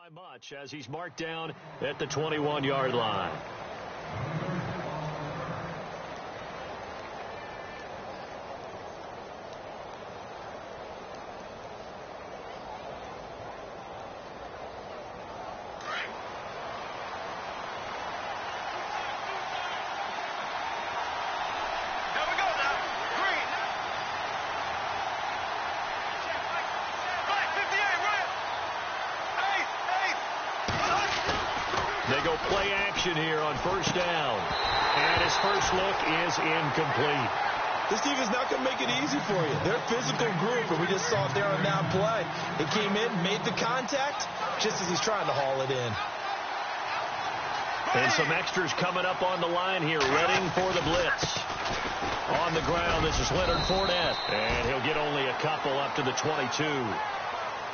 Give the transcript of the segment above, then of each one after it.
by much as he's marked down at the 21-yard line. They go play action here on first down. And his first look is incomplete. This defense is not going to make it easy for you. They're a physical group, and we just saw it there on that play. He came in, made the contact, just as he's trying to haul it in. And some extras coming up on the line here, readying for the blitz. On the ground, this is Leonard Fournette. And he'll get only a couple up to the 22.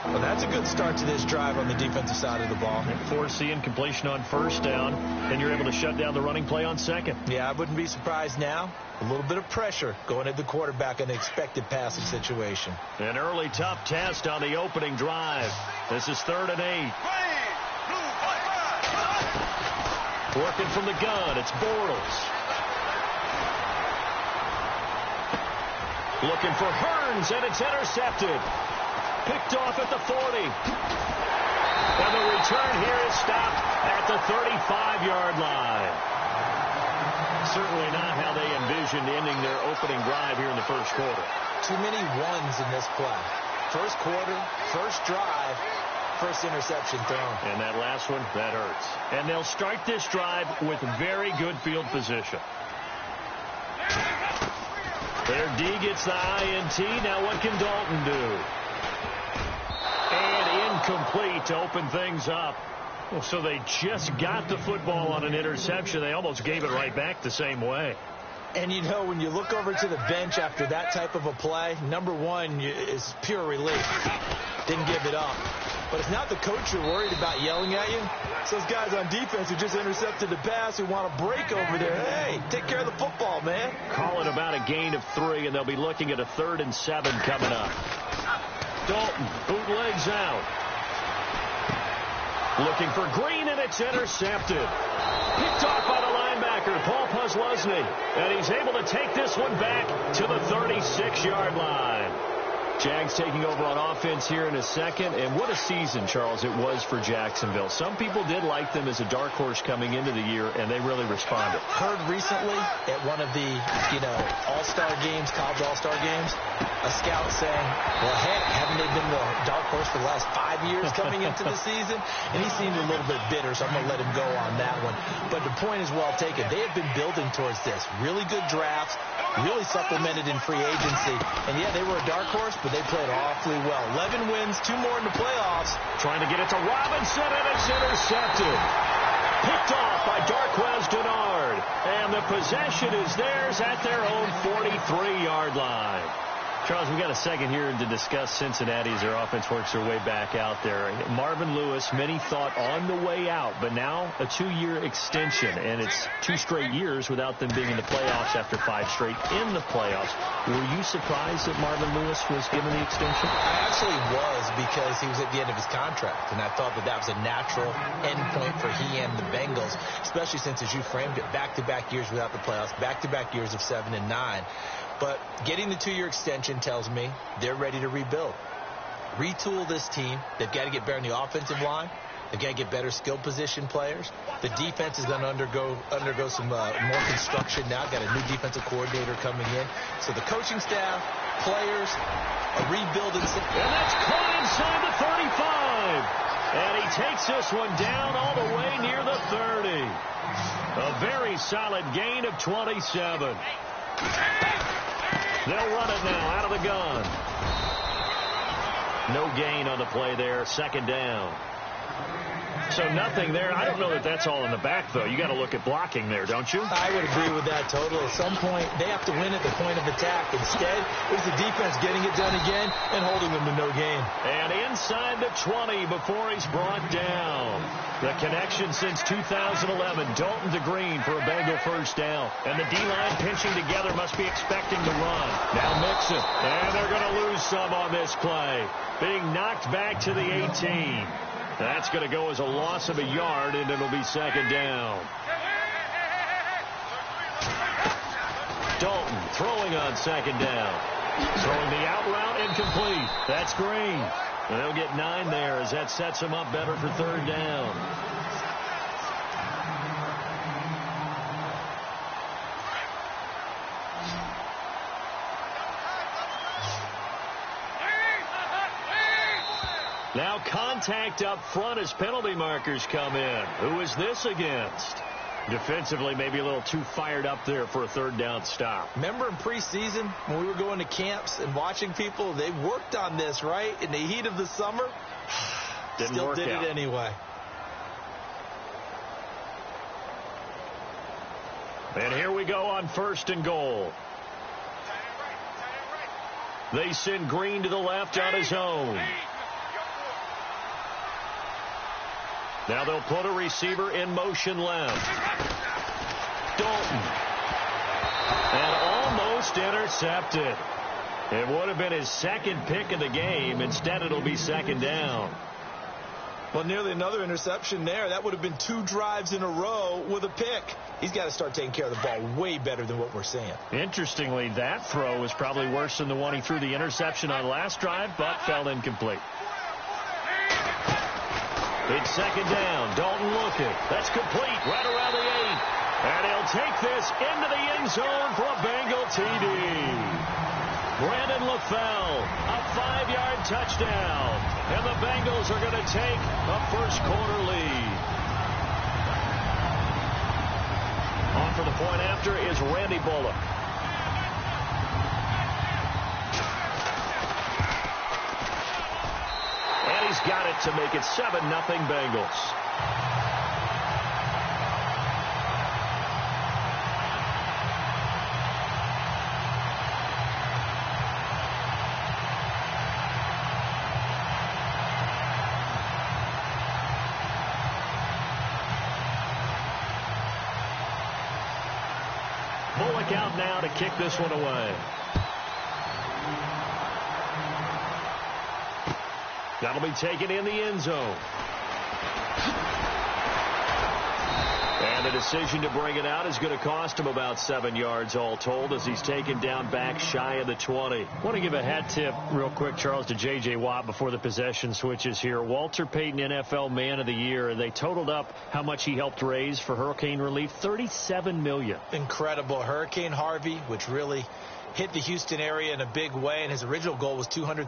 Well, that's a good start to this drive on the defensive side of the ball. Forcing completion on first down, and you're able to shut down the running play on second. Yeah, I wouldn't be surprised now. A little bit of pressure going at the quarterback in an expected passing situation. An early tough test on the opening drive. This is 3rd and 8. Working from the gun, it's Bortles. Looking for Hearns, and it's intercepted. Picked off at the 40. And the return here is stopped at the 35-yard line. Certainly not how they envisioned ending their opening drive here in the first quarter. Too many ones in this play. First quarter, first drive, first interception thrown. And that last one, that hurts. And they'll start this drive with very good field position. Their D gets the INT. Now what can Dalton do? And incomplete to open things up. Well, so they just got the football on an interception. They almost gave it right back the same way. And, you know, when you look over to the bench after that type of a play, number one is pure relief. Didn't give it up. But it's not the coach you're worried about yelling at you. It's those guys on defense who just intercepted the pass who want to break over there. Hey, take care of the football, man. Call it about a gain of 3, and they'll be looking at a 3rd and 7 coming up. Dalton bootlegs out. Looking for Green, and it's intercepted. Picked off by the linebacker, Paul Posluszny. And he's able to take this one back to the 36-yard line. Jags taking over on offense here in a second. And what a season, Charles, it was for Jacksonville. Some people did like them as a dark horse coming into the year, and they really responded. Heard recently at one of the, all-star games, college all-star games, a scout saying, well, heck, haven't they been the dark horse for the last 5 years coming into the season? And he seemed a little bit bitter, so I'm going to let him go on that one. But the point is well taken. They have been building towards this. Really good drafts, really supplemented in free agency. And, yeah, they were a dark horse, but they played awfully well. 11 wins, 2 more in the playoffs. Trying to get it to Robinson, and it's intercepted. Picked off by Darqueze Dennard. And the possession is theirs at their own 43-yard line. Charles, we've got a second here to discuss Cincinnati as their offense works their way back out there. Marvin Lewis, many thought on the way out, but now a 2-year extension, and it's 2 straight years without them being in the playoffs after 5 straight in the playoffs. Were you surprised that Marvin Lewis was given the extension? I actually was, because he was at the end of his contract, and I thought that was a natural endpoint for he and the Bengals, especially since, as you framed it, back-to-back years without the playoffs, back-to-back years of 7 and 9. But getting the 2-year extension tells me they're ready to rebuild. Retool this team. They've got to get better in the offensive line. They've got to get better skill position players. The defense is going to undergo some more construction now. Got a new defensive coordinator coming in. So the coaching staff, players, a rebuilding. And that's caught inside the 35. And he takes this one down all the way near the 30. A very solid gain of 27. They'll run it now out of the gun. No gain on the play there. 2nd down. So nothing there. I don't know that that's all in the back, though. You got to look at blocking there, don't you? I would agree with that totally. At some point, they have to win at the point of attack. Instead, it was the defense getting it done again and holding them to no gain. And inside the 20 before he's brought down. The connection since 2011. Dalton to Green for a Bengal first down. And the D-line pinching together, must be expecting to run. Now Mixon. And they're going to lose some on this play. Being knocked back to the 18. That's going to go as a loss of a yard, and it'll be second down. Dalton throwing on second down. Throwing the out route, incomplete. That's Green. And they'll get 9 there as that sets them up better for third down. Now contact up front as penalty markers come in. Who is this against? Defensively, maybe a little too fired up there for a third down stop. Remember in preseason when we were going to camps and watching people, they worked on this, right? In the heat of the summer, still did it anyway. And here we go on 1st and goal. They send Green to the left on his own. Now they'll put a receiver in motion left. Dalton. And almost intercepted. It would have been his second pick of the game. Instead, it'll be second down. Well, nearly another interception there. That would have been 2 drives in a row with a pick. He's got to start taking care of the ball way better than what we're seeing. Interestingly, that throw was probably worse than the one he threw the interception on last drive, but fell incomplete. It's second down. Dalton looking. That's complete right around the 8. And he'll take this into the end zone for a Bengal TD. Brandon LaFell, a 5-yard touchdown. And the Bengals are going to take a first-quarter lead. On for the point after is Randy Bullock. And he's got it to make it 7-0 Bengals. Bullock out now to kick this one away. That'll be taken in the end zone. And the decision to bring it out is going to cost him about 7 yards all told as he's taken down back shy of the 20. I want to give a hat tip real quick, Charles, to J.J. Watt before the possession switches here. Walter Payton, NFL Man of the Year, and they totaled up how much he helped raise for hurricane relief, $37 million. Incredible. Hurricane Harvey, which really hit the Houston area in a big way, and his original goal was $200,000.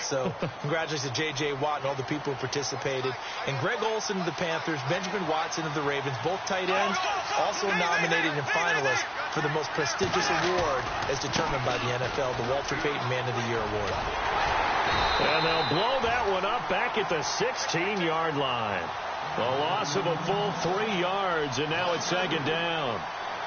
So congratulations to J.J. Watt and all the people who participated. And Greg Olsen of the Panthers, Benjamin Watson of the Ravens, both tight ends, also nominated and finalists for the most prestigious award as determined by the NFL, the Walter Payton Man of the Year Award. And they'll blow that one up back at the 16-yard line. A loss of a full 3 yards, and now it's second down.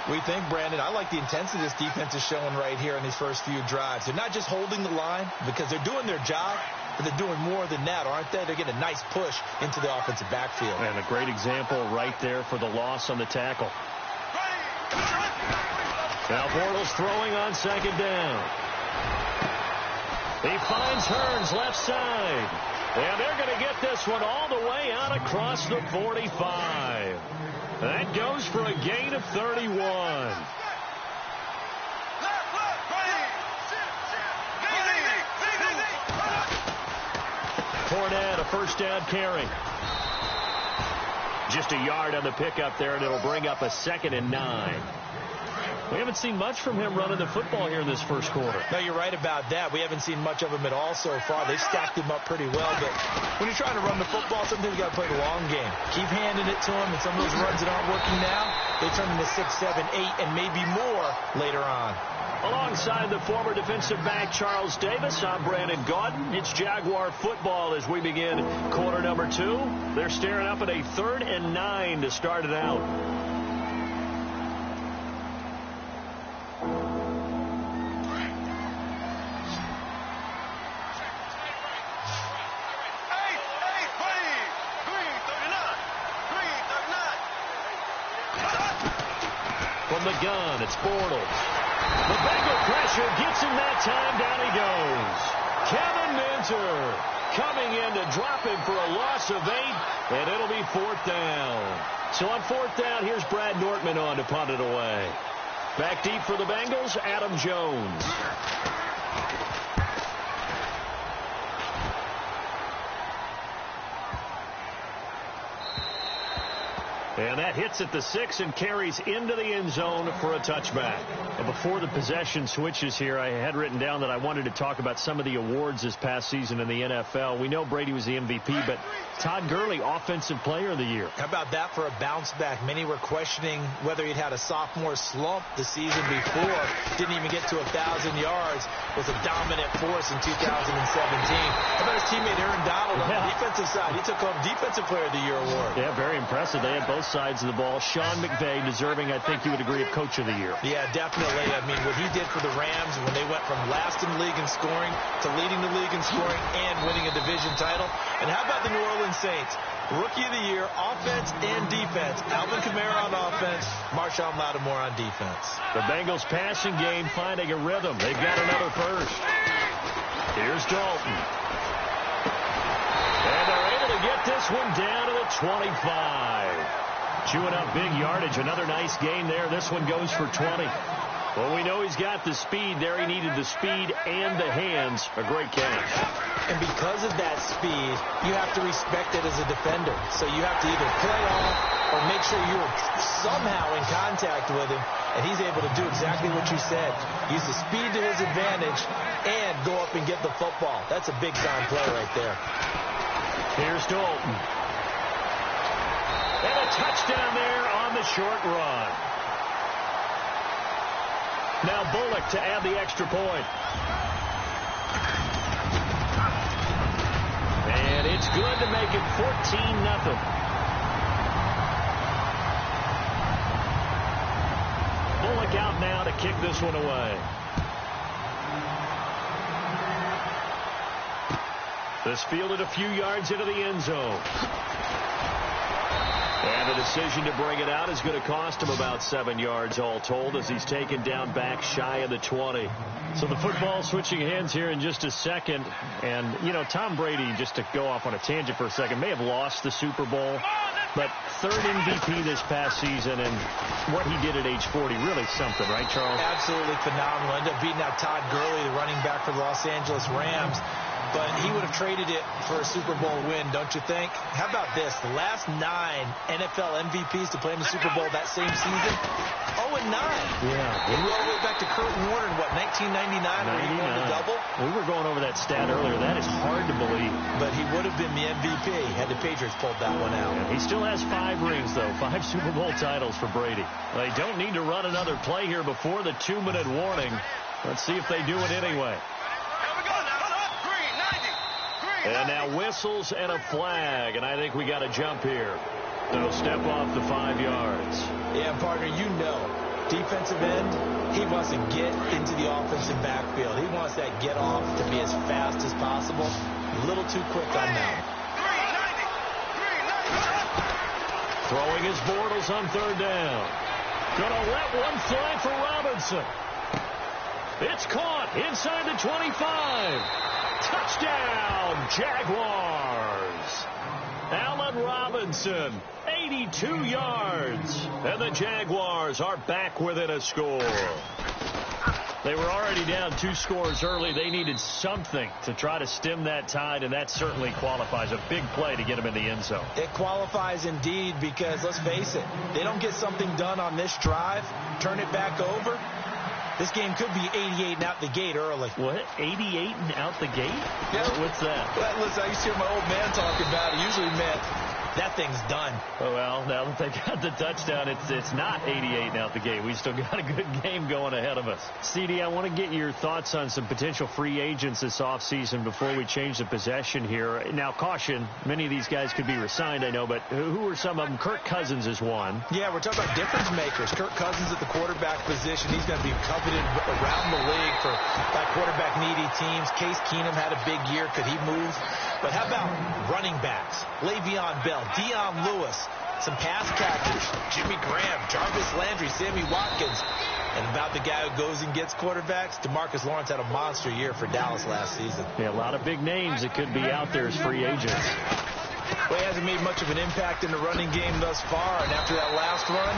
We think, Brandon, I like the intensity this defense is showing right here in these first few drives. They're not just holding the line because they're doing their job, but they're doing more than that, aren't they? They're getting a nice push into the offensive backfield. And a great example right there for the loss on the tackle. Now Bortles throwing on second down. He finds Hearns left side. And they're going to get this one all the way out across the 45. That goes for a gain of 31. Fournette, a first down carry. Just a yard on the pickup there, and it'll bring up a 2nd and 9. We haven't seen much from him running the football here in this first quarter. No, you're right about that. We haven't seen much of him at all so far. They've stacked him up pretty well, but when you're trying to run the football, sometimes you got to play the long game. Keep handing it to him, and some of those runs that aren't working now, they turn into 6, 7, 8, and maybe more later on. Alongside the former defensive back Charles Davis, I'm Brandon Gaudin. It's Jaguar football as we begin quarter number 2. They're staring up at a 3rd and 9 to start it out. From the gun, it's Bortles. The Bengal pressure gets him that time. Down he goes. Kevin Minter coming in to drop him for a loss of 8, and it'll be 4th down. So on 4th down, here's Brad Nortman on to punt it away. Back deep for the Bengals, Adam Jones. And that hits at the 6 and carries into the end zone for a touchback. Before the possession switches here, I had written down that I wanted to talk about some of the awards this past season in the NFL. We know Brady was the MVP, but Todd Gurley, Offensive Player of the Year. How about that for a bounce back? Many were questioning whether he'd had a sophomore slump the season before. Didn't even get to 1,000 yards. Was a dominant force in 2017. How about his teammate Aaron Donald on the defensive side? He took home Defensive Player of the Year award. Yeah, very impressive. They had both sides of the ball. Sean McVay deserving, I think you would agree, of Coach of the Year. Yeah, definitely. I mean, what he did for the Rams when they went from last in the league in scoring to leading the league in scoring and winning a division title. And how about the New Orleans Saints? Rookie of the Year, offense and defense. Alvin Kamara on offense, Marshawn Lattimore on defense. The Bengals passing game finding a rhythm. They've got another first. Here's Dalton. And they're able to get this one down to the 25. Chewing up big yardage. Another nice gain there. This one goes for 20. Well, we know he's got the speed there. He needed the speed and the hands. A great catch. And because of that speed, you have to respect it as a defender. So you have to either play off or make sure you're somehow in contact with him. And he's able to do exactly what you said. Use the speed to his advantage and go up and get the football. That's a big-time play right there. Here's Dalton. And a touchdown there on the short run. Now Bullock to add the extra point. And it's good to make it 14-0. Bullock out now to kick this one away. This fielded a few yards into the end zone. And the decision to bring it out is going to cost him about 7 yards all told as he's taken down back shy of the 20. So the football switching hands here in just a second. And, you know, Tom Brady, just to go off on a tangent for a second, may have lost the Super Bowl. But third MVP this past season, and what he did at age 40, really something, right, Charles? Absolutely phenomenal. Ended up beating out Todd Gurley, the running back for the Los Angeles Rams. But he would have traded it for a Super Bowl win, don't you think? How about this? The last 9 NFL MVPs to play in the Super Bowl that same season, 0-9. Yeah. And we all the way back to Kurt Warner in, what, 1999 where he won the double? We were going over that stat earlier. That is hard to believe. But he would have been the MVP had the Patriots pulled that one out. Yeah, he still has 5 rings, though. 5 Super Bowl titles for Brady. They don't need to run another play here before the 2-minute warning. Let's see if they do it anyway. And now whistles and a flag, and I think we got to jump here. So step off the 5 yards. Yeah, partner, you know, defensive end, he wants to get into the offensive backfield. He wants that get off to be as fast as possible. A little too quick on that. Throwing his Bortles on 3rd down. Gonna let one fly for Robinson. It's caught inside the 25. Touchdown, Jaguars. Allen Robinson, 82 yards. And the Jaguars are back within a score. They were already down 2 scores early. They needed something to try to stem that tide, and that certainly qualifies. A big play to get them in the end zone. It qualifies indeed because, let's face it, they don't get something done on this drive, turn it back over. This game could be 88 and out the gate early. What? 88 and out the gate? Yeah. What's that? Well, listen, I used to hear my old man talk about it. Usually meant that thing's done. Oh, well, now that they got the touchdown, it's not 88 and out the gate. We still got a good game going ahead of us. CD, I want to get your thoughts on some potential free agents this offseason before we change the possession here. Now, caution, many of these guys could be resigned, I know, but who are some of them? Kirk Cousins is one. Yeah, we're talking about difference makers. Kirk Cousins at the quarterback position. He's going to be coveted around the league by quarterback-needy teams. Case Keenum had a big year. Could he move? But how about running backs? Le'Veon Bell, Dion Lewis, some pass catchers, Jimmy Graham, Jarvis Landry, Sammy Watkins. And about the guy who goes and gets quarterbacks, DeMarcus Lawrence had a monster year for Dallas last season. Yeah, a lot of big names that could be out there as free agents. Well, he hasn't made much of an impact in the running game thus far, and after that last run,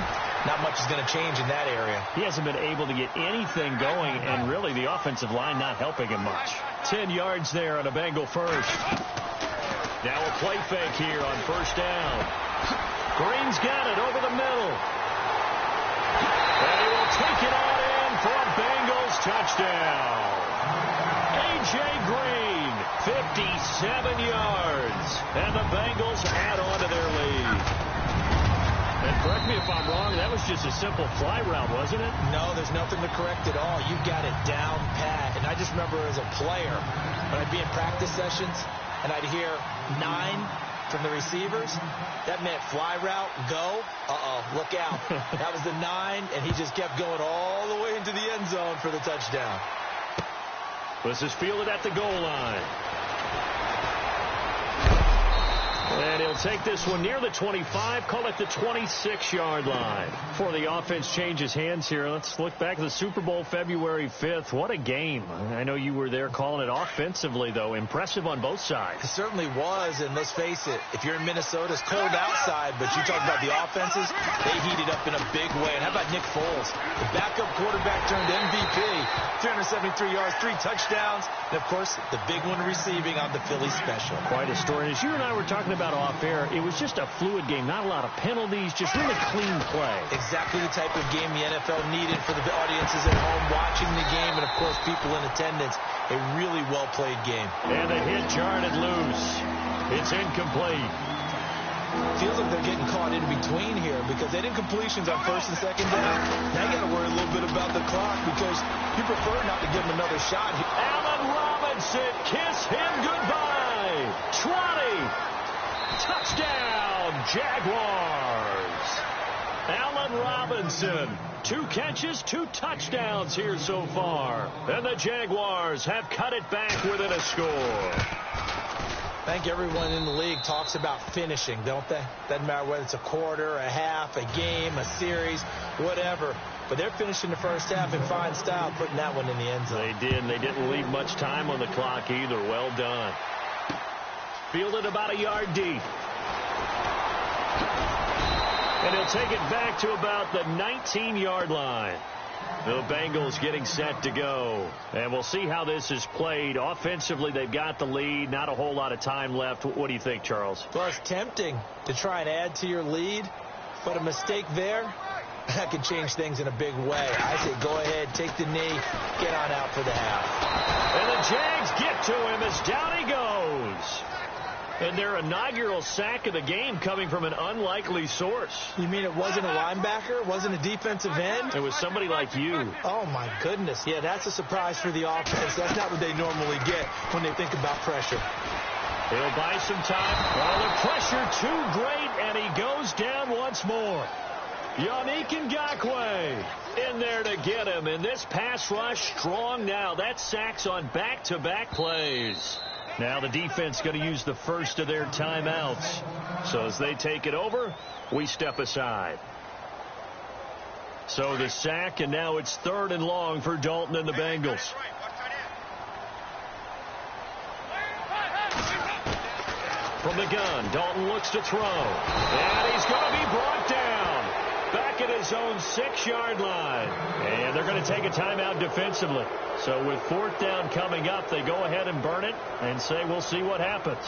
not much is going to change in that area. He hasn't been able to get anything going, and really the offensive line not helping him much. 10 yards there on a Bengal first. Now a play fake here on first down. Green's got it over the middle. And he will take it on in for a Bengals touchdown. A.J. Green, 57 yards. And the Bengals add on to their lead. And correct me if I'm wrong, that was just a simple fly route, wasn't it? No, there's nothing to correct at all. You got it down pat. And I just remember as a player, when I'd be in practice sessions, and I'd hear 9 from the receivers, that meant fly route, go, look out. That was the 9, and he just kept going all the way into the end zone for the touchdown. This is fielded at the goal line. And he'll take this one near the 25, call it the 26-yard line. Before the offense changes hands here, let's look back at the Super Bowl February 5th. What a game. I know you were there calling it offensively, though. Impressive on both sides. It certainly was, and let's face it, if you're in Minnesota, it's cold outside, but you talk about the offenses, they heated up in a big way. And how about Nick Foles? The backup quarterback turned MVP, 373 yards, 3 touchdowns, and, of course, the big one receiving on the Philly special. Quite a story. As you and I were talking about off air, it was just a fluid game, not a lot of penalties, just really clean play. Exactly the type of game the NFL needed for the audiences at home watching the game, and of course people in attendance. A really well played game. And the hit jarred it loose. It's incomplete. Feels like they're getting caught in between here because they didn't completions on first and second down. Now you got to worry a little bit about the clock because you prefer not to give them another shot. Allen Robinson, kiss him goodbye. Trotty. Touchdown, Jaguars. Allen Robinson, 2 catches, 2 touchdowns here so far. And the Jaguars have cut it back within a score. I think everyone in the league talks about finishing, don't they? Doesn't matter whether it's a quarter, a half, a game, a series, whatever. But they're finishing the first half in fine style, putting that one in the end zone. They did, and they didn't leave much time on the clock either. Well done. Fielded about a yard deep. And he'll take it back to about the 19-yard line. The Bengals getting set to go. And we'll see how this is played. Offensively, they've got the lead. Not a whole lot of time left. What do you think, Charles? Well, it's tempting to try and add to your lead. But a mistake there, that could change things in a big way. I say go ahead, take the knee, get on out for the half. And the Jags get to him as down he goes. And their inaugural sack of the game coming from an unlikely source. You mean it wasn't a linebacker? It wasn't a defensive end? It was somebody like you. Oh, my goodness. Yeah, that's a surprise for the offense. That's not what they normally get when they think about pressure. He'll buy some time. Well, the pressure too great, and he goes down once more. Yannick Ngakoue in there to get him. And this pass rush strong now. That sacks on back-to-back plays. Now the defense going to use the first of their timeouts. So as they take it over, we step aside. So the sack, and now it's 3rd and long for Dalton and the Bengals. From the gun, Dalton looks to throw. And he's going to be brought down. Back at his own 6-yard line. And they're going to take a timeout defensively. So with 4th down coming up, they go ahead and burn it and say we'll see what happens.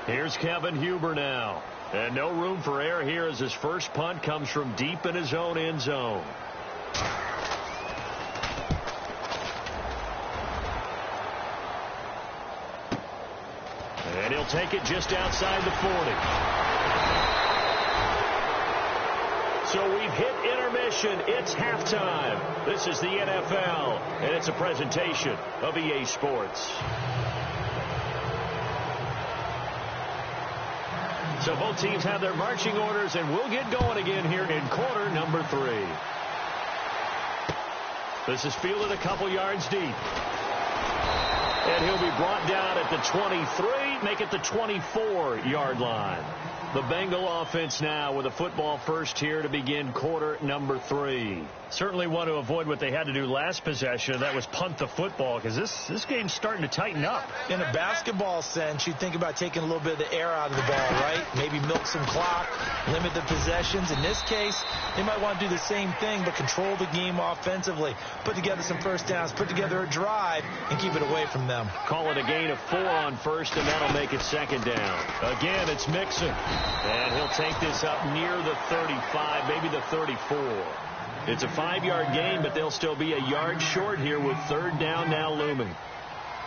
Here's Kevin Huber now. And no room for error here as his first punt comes from deep in his own end zone. And he'll take it just outside the 40. So we've hit intermission. It's halftime. This is the NFL, and it's a presentation of EA Sports. So both teams have their marching orders, and we'll get going again here in quarter number 3. This is fielded a couple yards deep. And he'll be brought down at the 23. make it the 24-yard line. The Bengal offense now with a football first here to begin quarter number 3. Certainly want to avoid what they had to do last possession. That was punt the football, because this game's starting to tighten up. In a basketball sense, you think about taking a little bit of the air out of the ball, right? Maybe milk some clock, limit the possessions. In this case, they might want to do the same thing, but control the game offensively. Put together some first downs, put together a drive, and keep it away from them. Call it a gain of 4 on first, and that'll make it second down. Again, it's Mixon. And he'll take this up near the 35, maybe the 34. It's a 5-yard gain, but they'll still be a yard short here with third down now looming.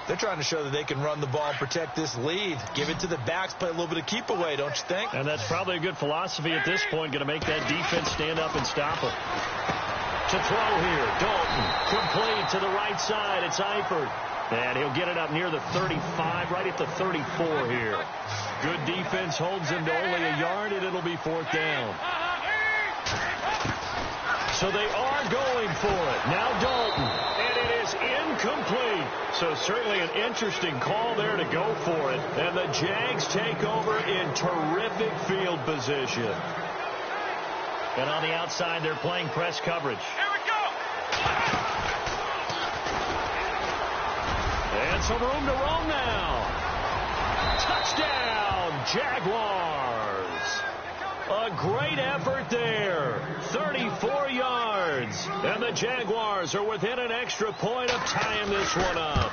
They're trying to show that they can run the ball and protect this lead. Give it to the backs, play a little bit of keep away, don't you think? And that's probably a good philosophy at this point, going to make that defense stand up and stop them. To throw here, Dalton, complete to the right side. It's Eifert. And he'll get it up near the 35, right at the 34 here. Good defense holds him to only a yard, and it'll be fourth down. So they are going for it. Now Dalton, and it is incomplete. So certainly an interesting call there to go for it. And the Jags take over in terrific field position. And on the outside, they're playing press coverage. Here we go! And some room to roam now. Touchdown, Jaguars. A great effort there. 34 yards. And the Jaguars are within an extra point of tying this one up.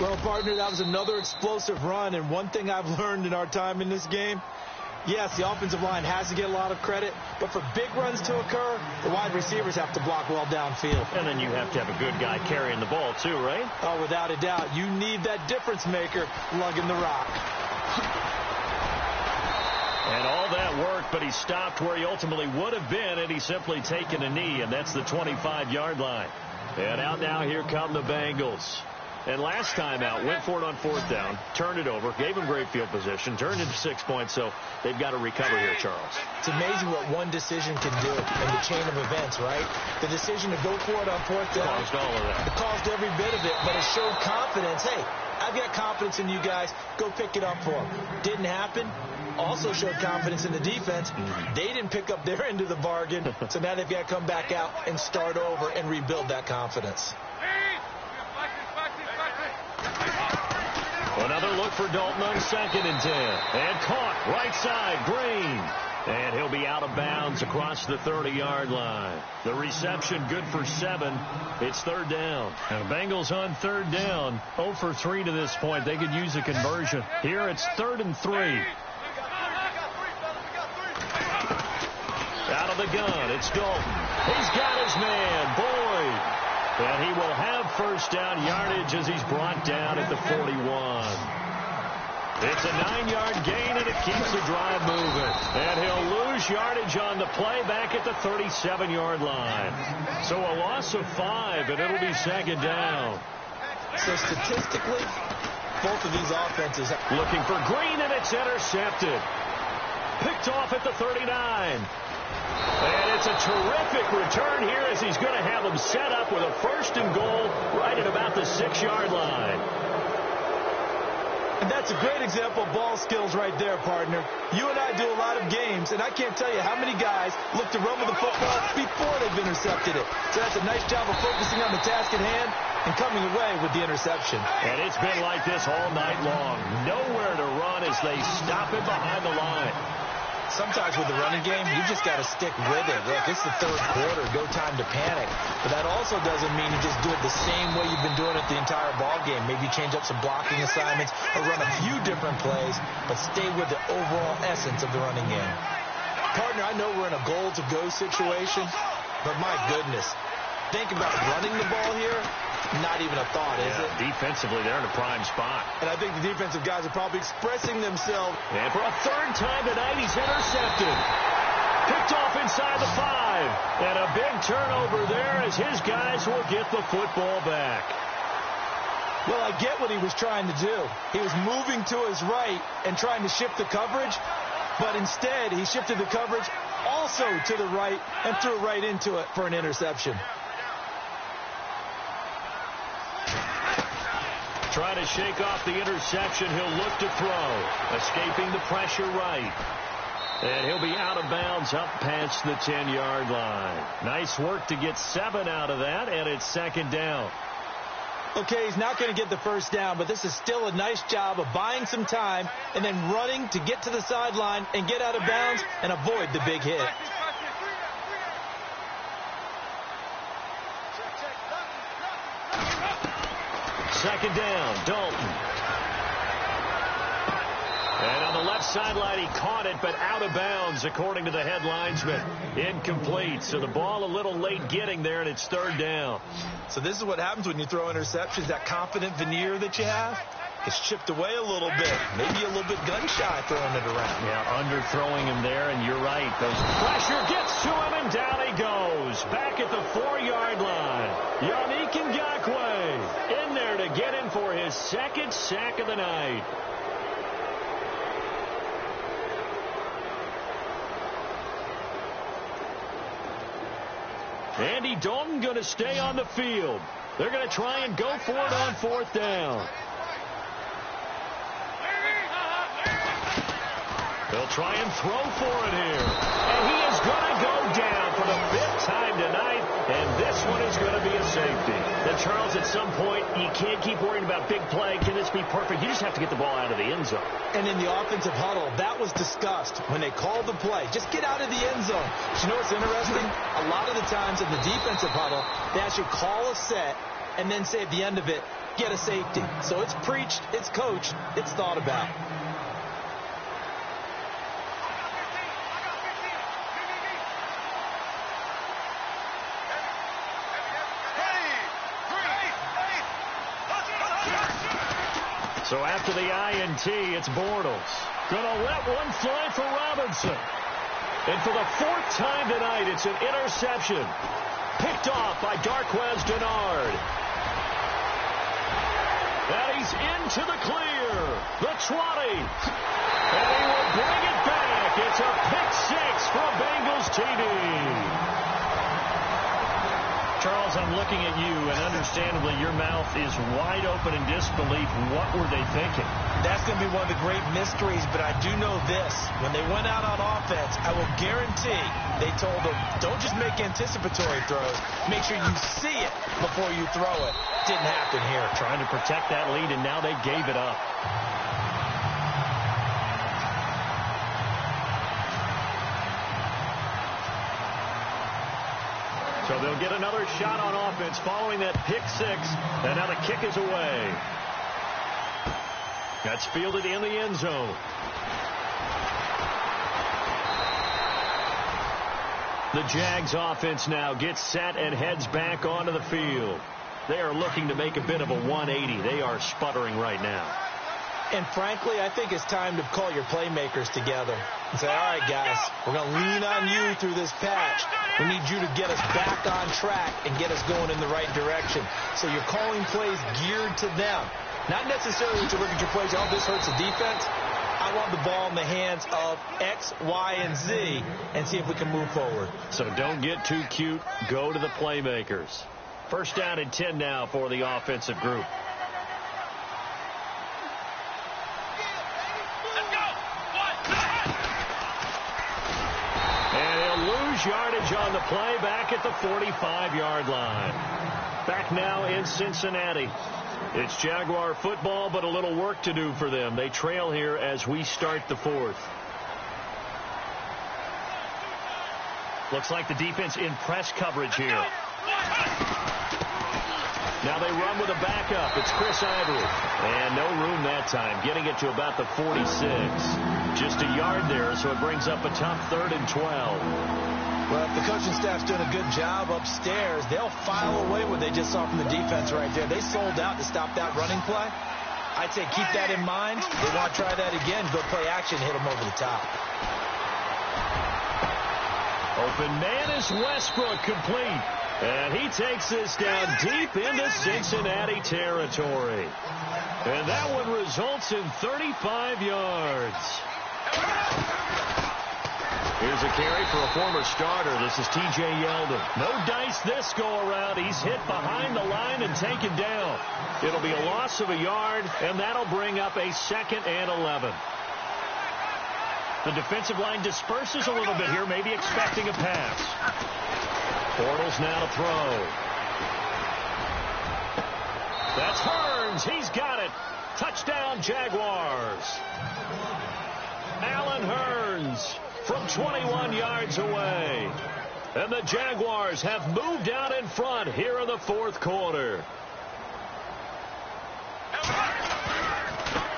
Well, partner, that was another explosive run. And one thing I've learned in our time in this game, yes, the offensive line has to get a lot of credit, but for big runs to occur, the wide receivers have to block well downfield. And then you have to have a good guy carrying the ball too, right? Oh, without a doubt. You need that difference maker lugging the rock. And all that work, but he stopped where he ultimately would have been had he simply taken a knee, and that's the 25-yard line. And out now, here come the Bengals. And last time out, went for it on fourth down, turned it over, gave him great field position, turned into 6 points, so they've got to recover here, Charles. It's amazing what one decision can do in the chain of events, right? The decision to go for it on fourth down Caused all of that. It caused every bit of it, but it showed confidence. Hey, I've got confidence in you guys. Go pick it up for them. Didn't happen. Also showed confidence in the defense. They didn't pick up their end of the bargain, so now they've got to come back out and start over and rebuild that confidence. Another look for Dalton on 2nd and 10. And caught right side, Green. And he'll be out of bounds across the 30-yard line. The reception good for 7. It's third down. And the Bengals on third down. 0 for 3 to this point. They could use a conversion. Here it's 3rd and 3. Out of the gun, it's Dalton. He's got his man, Boyd. And he will have first down yardage as he's brought down at the 41. It's a 9-yard gain, and it keeps the drive moving. And he'll lose yardage on the play back at the 37-yard line. So a loss of 5, and it'll be second down. So statistically, both of these offenses looking for Green, and it's intercepted. Picked off at the 39. And it's a terrific return here as he's going to have them set up with a 1st and goal right at about the 6-yard line. And that's a great example of ball skills right there, partner. You and I do a lot of games, and I can't tell you how many guys look to run with the football before they've intercepted it. So that's a nice job of focusing on the task at hand and coming away with the interception. And it's been like this all night long. Nowhere to run as they stop it behind the line. Sometimes with the running game, you just got to stick with it. Look, it's the third quarter, no time to panic. But that also doesn't mean you just do it the same way you've been doing it the entire ball game. Maybe change up some blocking assignments or run a few different plays, but stay with the overall essence of the running game. Partner, I know we're in a goal-to-go situation, but my goodness, think about running the ball here. Not even a thought, is it? Defensively, they're in a prime spot. And I think the defensive guys are probably expressing themselves. And for a 3rd time tonight, he's intercepted. Picked off inside the 5. And a big turnover there as his guys will get the football back. Well, I get what he was trying to do. He was moving to his right and trying to shift the coverage, but instead he shifted the coverage also to the right and threw right into it for an interception. trying to shake off the interception. He'll look to throw. Escaping the pressure right. And he'll be out of bounds up past the 10-yard line. Nice work to get 7 out of that, and it's second down. Okay, he's not going to get the first down, but this is still a nice job of buying some time and then running to get to the sideline and get out of bounds and avoid the big hit. Second down, Dalton. And on the left sideline, he caught it, but out of bounds, according to the headlinesman. Incomplete. So the ball a little late getting there, and it's third down. So this is what happens when you throw interceptions. That confident veneer that you have gets chipped away a little bit. Maybe a little bit gun-shy throwing it around. Yeah, underthrowing him there, and you're right. Pressure gets to him, and down he goes. Back at the 4-yard line. Yannick Ngakoue in there to get him for his second sack of the night. Andy Dalton going to stay on the field. They're going to try and go for it on fourth down. They'll try and throw for it here. And he is going to go down for the 5th time tonight, and this one is going to be a safety. Then, Charles, at some point, you can't keep worrying about big play. Can this be perfect? You just have to get the ball out of the end zone. And in the offensive huddle, that was discussed when they called the play. Just get out of the end zone. But you know what's interesting? A lot of the times in the defensive huddle, they actually call a set and then say at the end of it, get a safety. So it's preached, it's coached, it's thought about. So after the INT, it's Bortles. Going to let one fly for Robinson. And for the 4th time tonight, it's an interception. Picked off by Darqueze Dennard. And he's into the clear. The 20. And he will bring it back. It's a pick-6 from Bengals TD. Charles, I'm looking at you, and understandably, your mouth is wide open in disbelief. What were they thinking? That's going to be one of the great mysteries, but I do know this. When they went out on offense, I will guarantee they told them, don't just make anticipatory throws. Make sure you see it before you throw it. Didn't happen here. Trying to protect that lead, and now they gave it up. So they'll get another shot on offense following that pick-6, and now the kick is away. That's fielded in the end zone. The Jags offense now gets set and heads back onto the field. They are looking to make a bit of a 180. They are sputtering right now. And frankly, I think it's time to call your playmakers together and say, all right, guys, we're going to lean on you through this patch. We need you to get us back on track and get us going in the right direction. So you're calling plays geared to them. Not necessarily to look at your plays, oh, this hurts the defense. I want the ball in the hands of X, Y, and Z and see if we can move forward. So don't get too cute. Go to the playmakers. First down and 10 now for the offensive group. Yardage on the play back at the 45-yard line. Back now in Cincinnati. It's Jaguar football, but a little work to do for them. They trail here as we start the 4th. Looks like the defense in press coverage here. Now they run with a backup. It's Chris Ivory. And no room that time. Getting it to about the 46. Just a yard there, so it brings up a tough 3rd and 12. Well, if the coaching staff's doing a good job upstairs, they'll file away what they just saw from the defense right there. They sold out to stop that running play. I'd say keep that in mind. They want to try that again. Go play action, hit them over the top. Open man is Westbrook, complete. And he takes this down deep into Cincinnati territory. And that one results in 35 yards. Here's a carry for a former starter. This is T.J. Yeldon. No dice this go-around. He's hit behind the line and taken down. It'll be a loss of a yard, and that'll bring up a 2nd and 11. The defensive line disperses a little bit here, maybe expecting a pass. Bortles now to throw. That's Hearns. He's got it. Touchdown, Jaguars. Allen Hearns from 21 yards away. And the Jaguars have moved out in front here in the 4th quarter.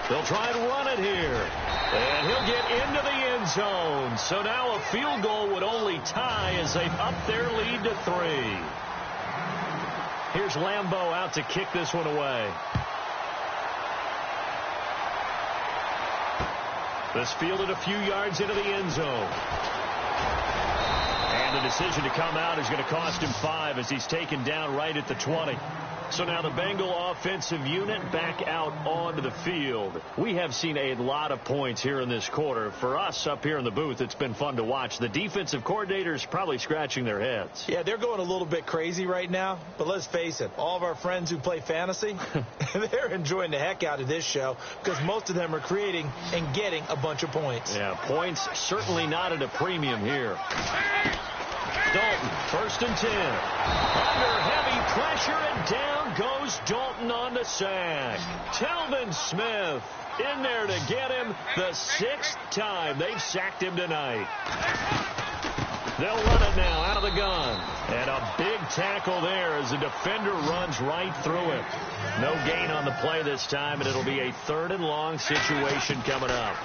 They'll try and run it here. And he'll get into the end zone. So now a field goal would only tie as they've upped their lead to 3. Here's Lambeau out to kick this one away. This fielded a few yards into the end zone. And the decision to come out is going to cost him 5 as he's taken down right at the 20. So now the Bengal offensive unit back out onto the field. We have seen a lot of points here in this quarter. For us up here in the booth, it's been fun to watch. The defensive coordinators probably scratching their heads. Yeah, they're going a little bit crazy right now. But let's face it, all of our friends who play fantasy, they're enjoying the heck out of this show because most of them are creating and getting a bunch of points. Yeah, points certainly not at a premium here. Dalton, 1st and 10. Under heavy pressure, and down goes Dalton on the sack. Telvin Smith in there to get him the 6th time they've sacked him tonight. They'll run it now out of the gun. And a big tackle there as the defender runs right through him. No gain on the play this time, and it'll be a 3rd and long situation coming up.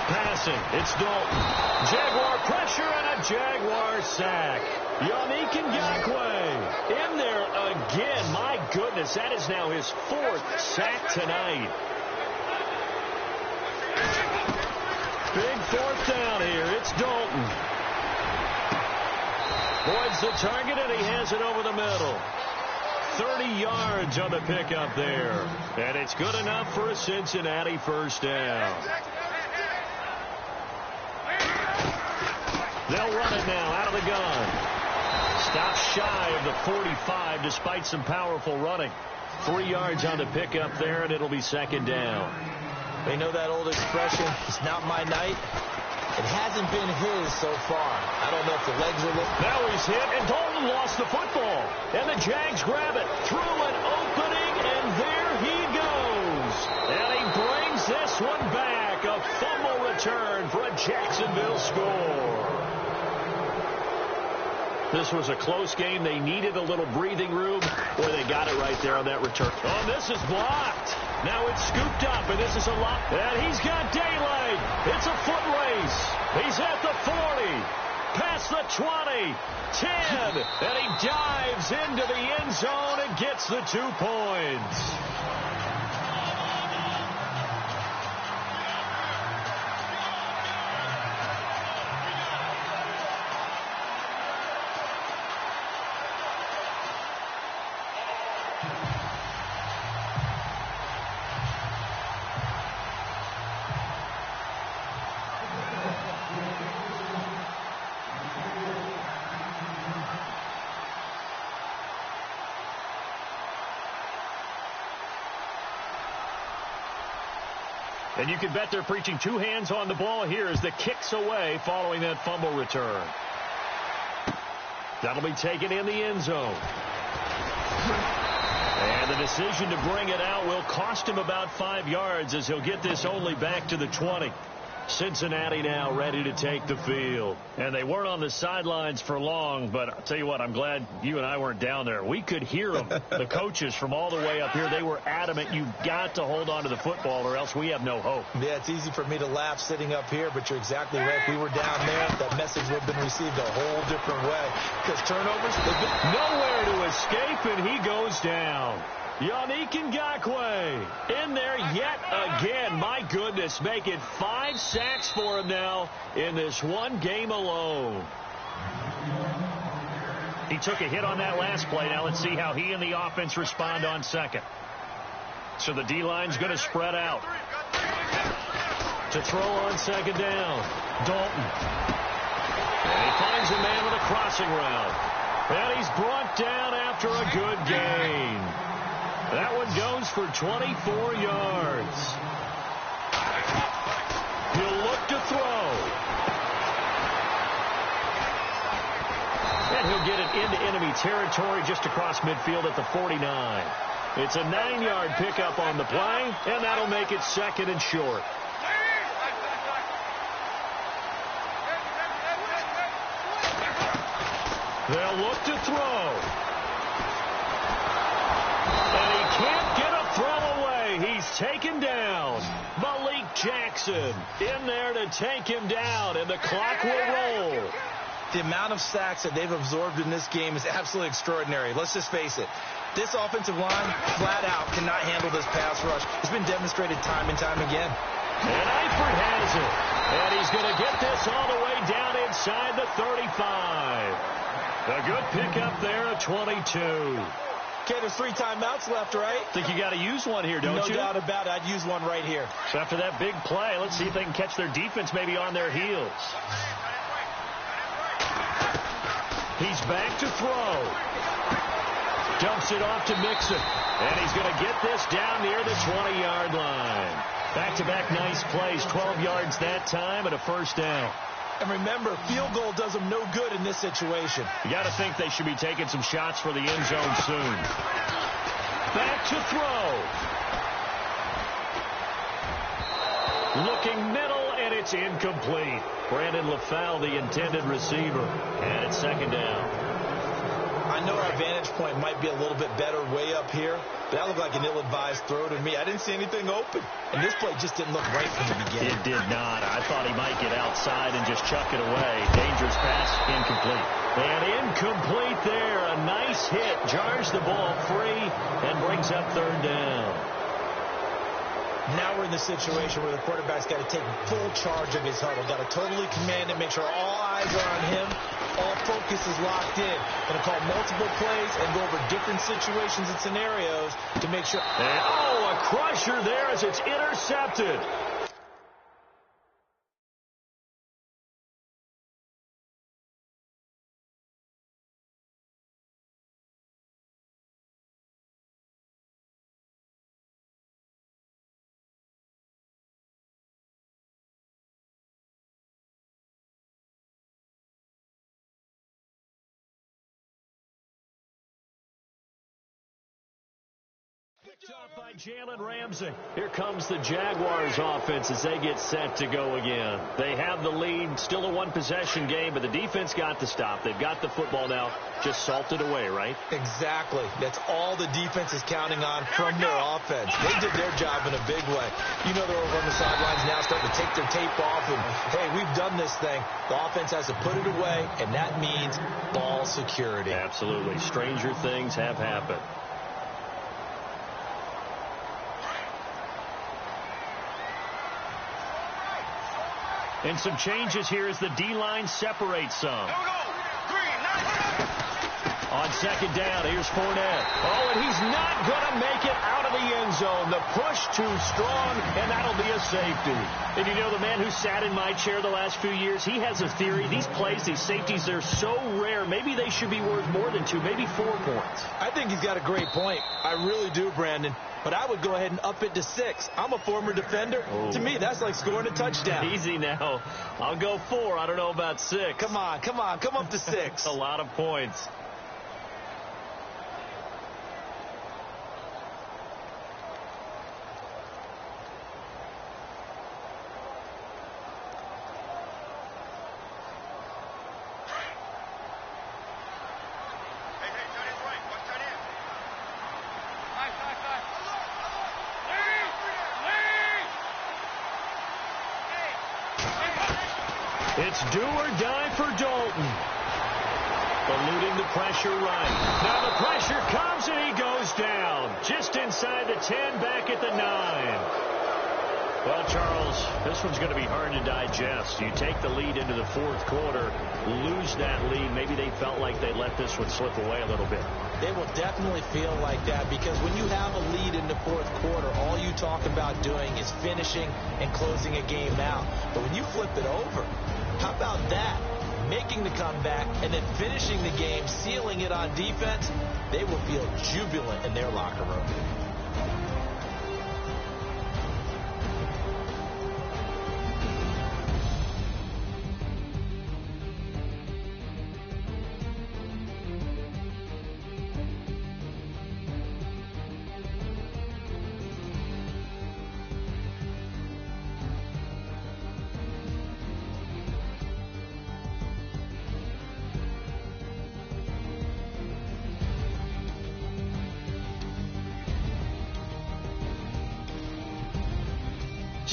Passing, it's Dalton. Jaguar pressure and a Jaguar sack. Yannick Ngakoue in there again. My goodness, that is now his 4th sack tonight. Big 4th down here. It's Dalton. Boyd's the target, and he has it over the middle. 30 yards on the pickup there. And it's good enough for a Cincinnati 1st down. They'll run it now out of the gun. Stops shy of the 45 despite some powerful running. 3 yards on the pickup there, and it'll be 2nd down. They know that old expression, it's not my night. It hasn't been his so far. I don't know if the legs are lifted. Now he's hit, and Dalton lost the football. And the Jags grab it through an opening, and there he goes. And he brings this one back. A fumble return for a Jacksonville score. This was a close game. They needed a little breathing room. Boy, they got it right there on that return. Oh, this is blocked. Now it's scooped up, and this is a lot. And he's got daylight. It's a foot race. He's at the 40, past the 20, 10, and he dives into the end zone and gets the 2 points. And you can bet they're preaching 2 hands on the ball here as the kick's away following that fumble return. That'll be taken in the end zone. And the decision to bring it out will cost him about 5 yards as he'll get this only back to the 20. Cincinnati now ready to take the field. And they weren't on the sidelines for long, but I'll tell you what, I'm glad you and I weren't down there. We could hear them. The coaches from all the way up here, they were adamant, you've got to hold on to the football or else we have no hope. Yeah, it's easy for me to laugh sitting up here, but you're exactly right. If we were down there, that message would have been received a whole different way. Because turnovers, they've been nowhere to escape, and he goes down. Yannick Ngakoue in there yet again. My goodness, make it 5 sacks for him now in this one game alone. He took a hit on that last play. Now let's see how he and the offense respond on second. So the D-line's going to spread out. To throw on second down. Dalton. And he finds a man with a crossing route. And he's brought down after a good gain. That one goes for 24 yards. He'll look to throw. And he'll get it into enemy territory just across midfield at the 49. It's a 9-yard pickup on the play, and that'll make it 2nd and short. They'll look to throw. And he can't get a throw away. He's taken down. Malik Jackson in there to take him down, and the clock will roll. The amount of sacks that they've absorbed in this game is absolutely extraordinary. Let's just face it. This offensive line, flat out, cannot handle this pass rush. It's been demonstrated time and time again. And Eifert has it. And he's going to get this all the way down inside the 35. A good pickup there at 22. Okay, there's 3 timeouts left, right? Think you got to use one here, don't you? No doubt about it. I'd use one right here. So after that big play, let's see if they can catch their defense maybe on their heels. He's back to throw. Dumps it off to Mixon. And he's going to get this down near the 20-yard line. Back-to-back nice plays. 12 yards that time and a first down. And remember, field goal does them no good in this situation. You got to think they should be taking some shots for the end zone soon. Back to throw. Looking middle, and it's incomplete. Brandon LaFell, the intended receiver. And it's 2nd down. I know our vantage point might be a little bit better way up here, but that looked like an ill-advised throw to me. I didn't see anything open, and this play just didn't look right from the beginning. It did not. I thought he might get outside and just chuck it away. Dangerous pass, incomplete. And incomplete there. A nice hit. Jars the ball free and brings up 3rd down. Now we're in the situation where the quarterback's got to take full charge of his huddle. Got to totally command it, make sure all eyes are on him. All focus is locked in. Going to call multiple plays and go over different situations and scenarios to make sure. And, oh, a crusher there as it's intercepted. Picked off by Jalen Ramsey. Here comes the Jaguars offense as they get set to go again. They have the lead, still a one-possession game, but the defense got the stop. They've got the football now, just salted away, right? Exactly. That's all the defense is counting on from their offense. They did their job in a big way. You know they're over on the sidelines now starting to take their tape off, and, hey, we've done this thing. The offense has to put it away, and that means ball security. Absolutely. Stranger things have happened. And some changes here as the D-line separates some. On 2nd down, here's Fournette. Oh, and he's not going to make it out of the end zone. The push too strong, and that'll be a safety. And you know, the man who sat in my chair the last few years, he has a theory. These plays, these safeties, they're so rare. Maybe they should be worth more than 2, maybe 4 points. I think he's got a great point. I really do, Brandon. But I would go ahead and up it to 6. I'm a former defender. Oh. To me, that's like scoring a touchdown. Easy now. I'll go 4. I don't know about 6. Come on. Come up to 6. A lot of points. It's do or die for Dalton. Eluding the pressure right. Now the pressure comes and he goes down. Just inside the 10, back at the 9. Well, Charles, this one's going to be hard to digest. You take the lead into the fourth quarter, lose that lead. Maybe they felt like they let this one slip away a little bit. They will definitely feel like that because when you have a lead in the fourth quarter, all you talk about doing is finishing and closing a game out. But when you flip it over, how about that? Making the comeback and then finishing the game, sealing it on defense, they will feel jubilant in their locker room.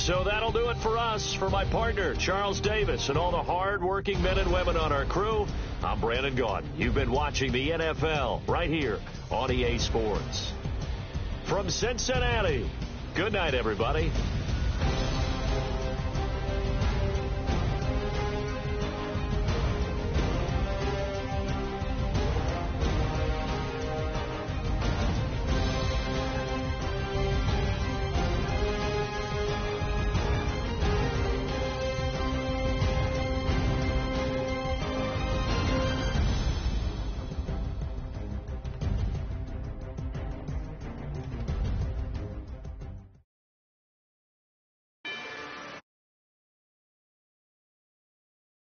So that'll do it for us. For my partner, Charles Davis, and all the hard-working men and women on our crew, I'm Brandon Gaudin. You've been watching the NFL right here on EA Sports. From Cincinnati, good night, everybody.